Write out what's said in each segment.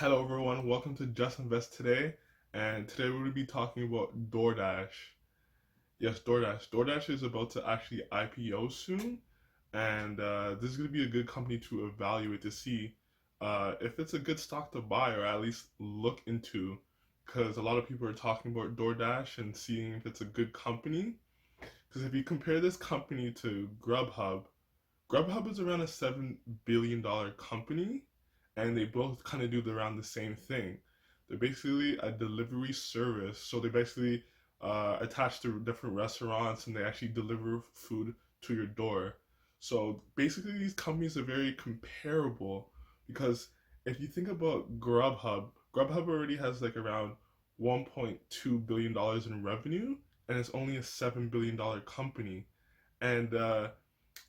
Hello everyone, welcome to Just Invest Today. And today we're going to be talking about Doordash. Yes, Doordash. Doordash is about to actually IPO soon, and this is going to be a good company to evaluate to see if it's a good stock to buy or at least look into. Because a lot of people are talking about Doordash and seeing if it's a good company. Because if you compare this company to Grubhub, Grubhub is around a $7 billion company, and they both kind of do around the same thing. They're basically a delivery service, so they basically attach to different restaurants and they actually deliver food to your door. So basically, these companies are very comparable because if you think about Grubhub, Grubhub already has like around $1.2 billion in revenue, and it's only a $7 billion company. And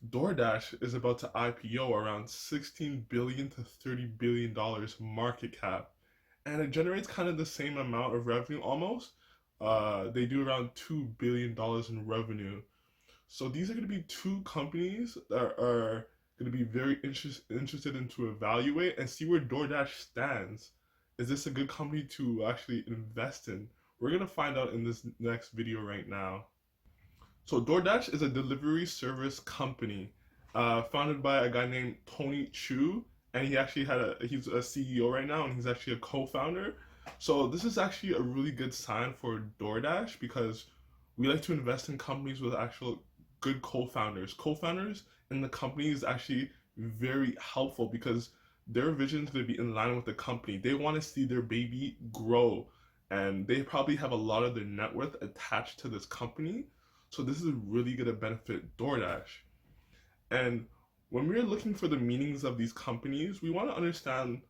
DoorDash is about to IPO around 16 billion to 30 billion dollars market cap, and it generates kind of the same amount of revenue almost. They do around $2 billion in revenue. So these are going to be two companies that are going to be very interested in to evaluate and see where DoorDash stands. Is this a good company to actually invest in? We're going to find out in this next video right now. So DoorDash is a delivery service company founded by a guy named Tony Chu, and he's a CEO right now, and he's actually a co-founder. So this is actually a really good sign for DoorDash because we like to invest in companies with actual good co-founders. Co-founders in the company is actually very helpful because their vision is going to be in line with the company. They want to see their baby grow, and they probably have a lot of their net worth attached to this company. So this is really going to benefit DoorDash. And when we're looking for the meanings of these companies, we want to understand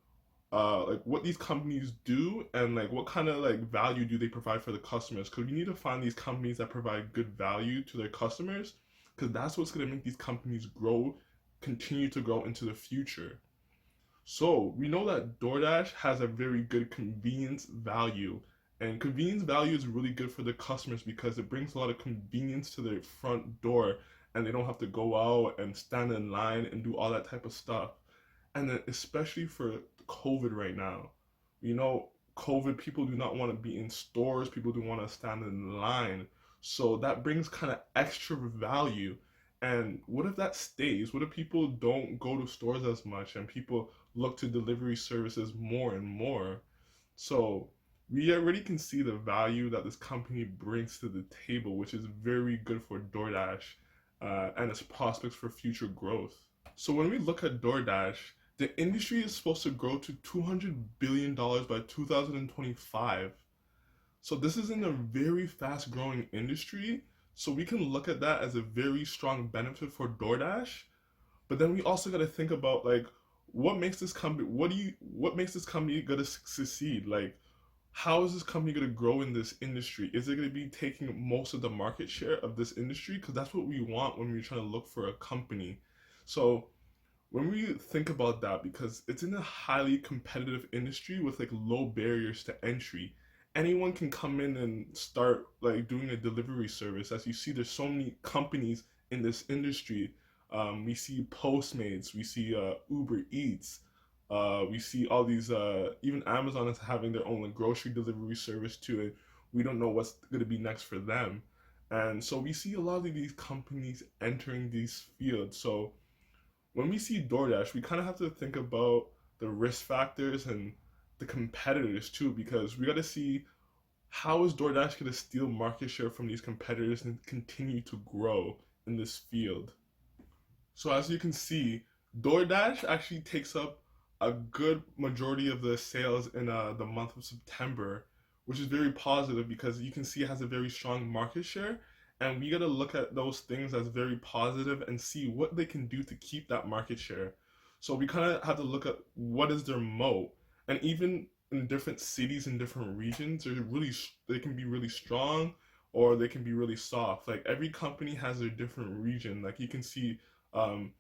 like what these companies do and like what kind of like value do they provide for the customers. Because we need to find these companies that provide good value to their customers, because that's what's going to make these companies grow, continue to grow into the future. So we know that DoorDash has a very good convenience value. And convenience value is really good for the customers because it brings a lot of convenience to their front door, and they don't have to go out and stand in line and do all that type of stuff. And then especially for COVID right now, you know, COVID, people do not want to be in stores, people do want to stand in line. So that brings kind of extra value. And what if that stays? What if people don't go to stores as much and people look to delivery services more and more? So we already can see the value that this company brings to the table, which is very good for DoorDash and its prospects for future growth. So when we look at DoorDash, the industry is supposed to grow to $200 billion by 2025. So this is in a very fast growing industry. So we can look at that as a very strong benefit for DoorDash. But then we also got to think about like what makes this company gonna succeed? Like how is this company going to grow in this industry? Is it going to be taking most of the market share of this industry? Because that's what we want when we're trying to look for a company. So when we think about that, because it's in a highly competitive industry with like low barriers to entry, anyone can come in and start like doing a delivery service. As you see, there's so many companies in this industry. We see Postmates, we see Uber Eats, we see all these, even Amazon is having their own like grocery delivery service too, and we don't know what's going to be next for them. And so we see a lot of these companies entering these fields. So when we see DoorDash, we kind of have to think about the risk factors and the competitors too, because we got to see how is DoorDash going to steal market share from these competitors and continue to grow in this field. So as you can see, DoorDash actually takes up a good majority of the sales in the month of September, which is very positive because you can see it has a very strong market share. And we got to look at those things as very positive and see what they can do to keep that market share. So we kind of have to look at what is their moat. And even in different cities and different regions, they can be really strong or they can be really soft. Like every company has their different region. Like you can see um,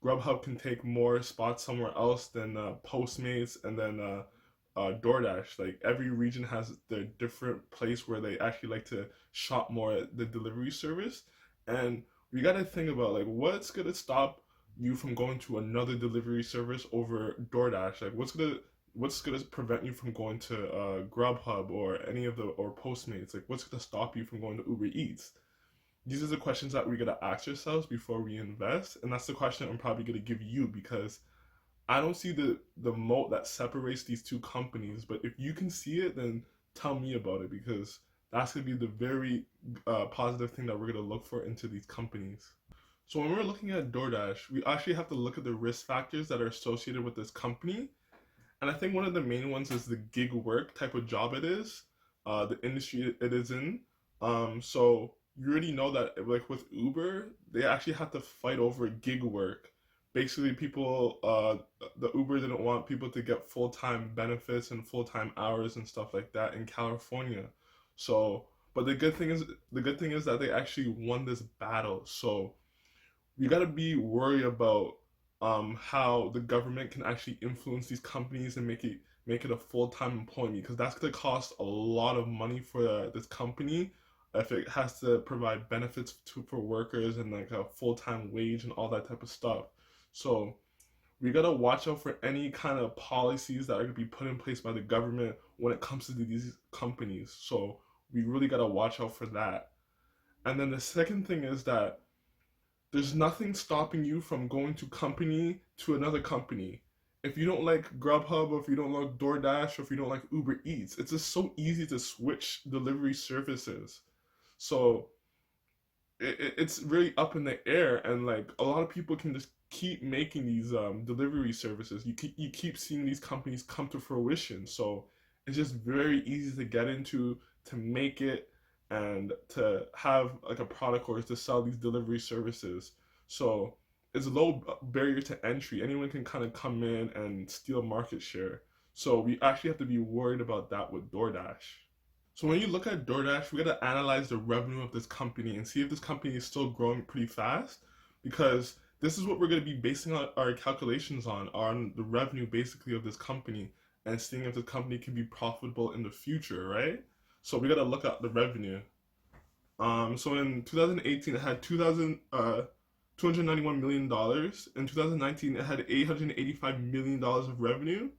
Grubhub can take more spots somewhere else than Postmates and then DoorDash. Like every region has their different place where they actually like to shop more at the delivery service, and we got to think about like what's gonna stop you from going to another delivery service over DoorDash. Like what's gonna what's gonna prevent you from going to Grubhub or any of the or Postmates? Like, what's gonna stop you from going to Uber Eats? These are the questions that we gotta ask ourselves before we invest, and that's the question I'm probably gonna give you because I don't see the moat that separates these two companies. But if you can see it, then tell me about it because that's gonna be the very positive thing that we're gonna look for into these companies. So when we're looking at DoorDash, we actually have to look at the risk factors that are associated with this company. And I think one of the main ones is the gig work type of job it is, the industry it is in. So you already know that like with Uber, they actually have to fight over gig work. Basically, the Uber didn't want people to get full-time benefits and full-time hours and stuff like that in California. So, but the good thing is that they actually won this battle. So we got to be worried about how the government can actually influence these companies and make it a full-time employment because that's going to cost a lot of money for this company if it has to provide benefits for workers and like a full-time wage and all that type of stuff. So we got to watch out for any kind of policies that are going to be put in place by the government when it comes to these companies. So we really got to watch out for that. And then the second thing is that there's nothing stopping you from going to another company. If you don't like Grubhub or if you don't like DoorDash or if you don't like Uber Eats, it's just so easy to switch delivery services. So it's really up in the air, and like a lot of people can just keep making these delivery services. You keep seeing these companies come to fruition. So it's just very easy to get into, to make it, and to have like a product or to sell these delivery services. So it's a low barrier to entry. Anyone can kind of come in and steal market share. So we actually have to be worried about that with DoorDash. So when you look at DoorDash, we got to analyze the revenue of this company and see if this company is still growing pretty fast, because this is what we're going to be basing our calculations on the revenue basically of this company and seeing if the company can be profitable in the future, right? So we got to look at the revenue. So in 2018, it had $291 million. In 2019, it had $885 million of revenue.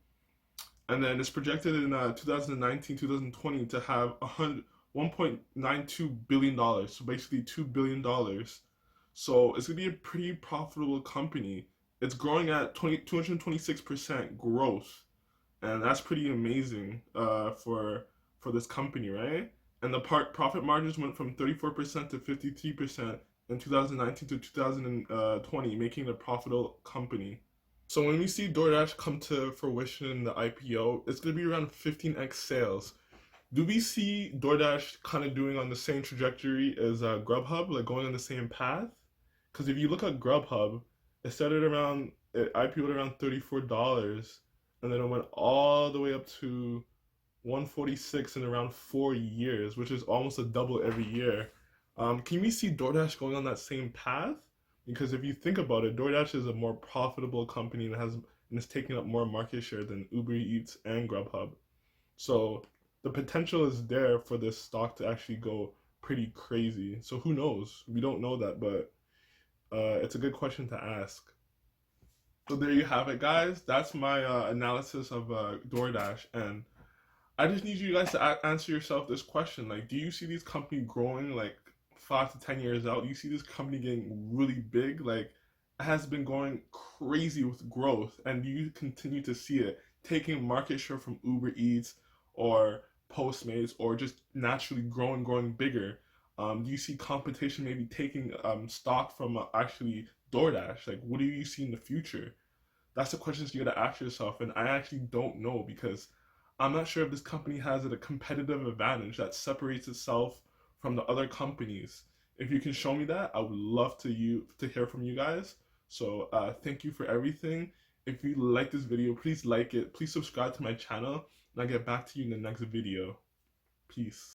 And then it's projected in 2019, 2020 to have $1.92 billion, so basically $2 billion. So it's gonna be a pretty profitable company. It's growing at 226% growth, and that's pretty amazing for this company, right? And the profit margins went from 34% to 53% in 2019 to 2020, making it a profitable company. So when we see DoorDash come to fruition in the IPO, it's going to be around 15x sales. Do we see DoorDash kind of doing on the same trajectory as Grubhub, like going on the same path? Because if you look at Grubhub, it IPO'd around $34, and then it went all the way up to 146 in around 4 years, which is almost a double every year. Can we see DoorDash going on that same path? Because if you think about it, DoorDash is a more profitable company and is taking up more market share than Uber Eats and Grubhub. So the potential is there for this stock to actually go pretty crazy. So who knows? We don't know that, but it's a good question to ask. So there you have it, guys. That's my analysis of DoorDash, and I just need you guys to answer yourself this question. Like, do you see these companies growing like 5 to 10 years out? Do you see this company getting really big? Like, it has been going crazy with growth, and do you continue to see it taking market share from Uber Eats or Postmates, or just naturally growing bigger? Do you see competition maybe taking stock from actually DoorDash? Like, what do you see in the future? That's the questions you gotta ask yourself, and I actually don't know because I'm not sure if this company has a competitive advantage that separates itself from the other companies. If you can show me that, I would love to hear from you guys. So thank you for everything. If you like this video, please like it. Please subscribe to my channel, and I'll get back to you in the next video. Peace.